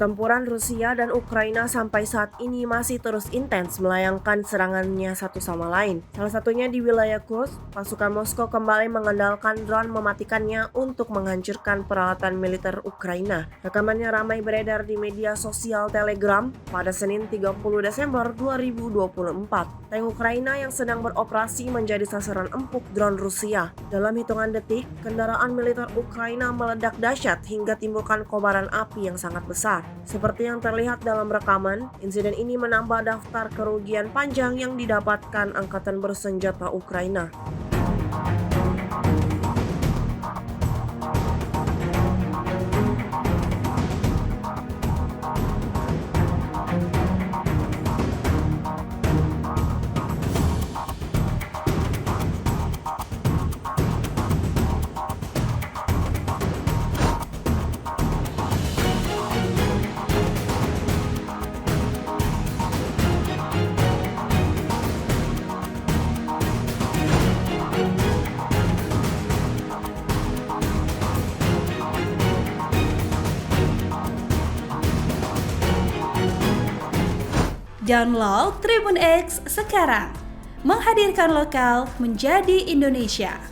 Pertempuran Rusia dan Ukraina sampai saat ini masih terus intens melayangkan serangannya satu sama lain. Salah satunya di wilayah Kursk, pasukan Moskow kembali mengandalkan drone mematikannya untuk menghancurkan peralatan militer Ukraina. Rekamannya ramai beredar di media sosial Telegram pada Senin 30 Desember 2024. Tank Ukraina yang sedang beroperasi menjadi sasaran empuk drone Rusia. Dalam hitungan detik, kendaraan militer Ukraina meledak dahsyat hingga timbulkan kobaran api yang sangat besar. Seperti yang terlihat dalam rekaman, insiden ini menambah daftar kerugian panjang yang didapatkan angkatan bersenjata Ukraina. Download Tribun X sekarang, menghadirkan lokal menjadi Indonesia.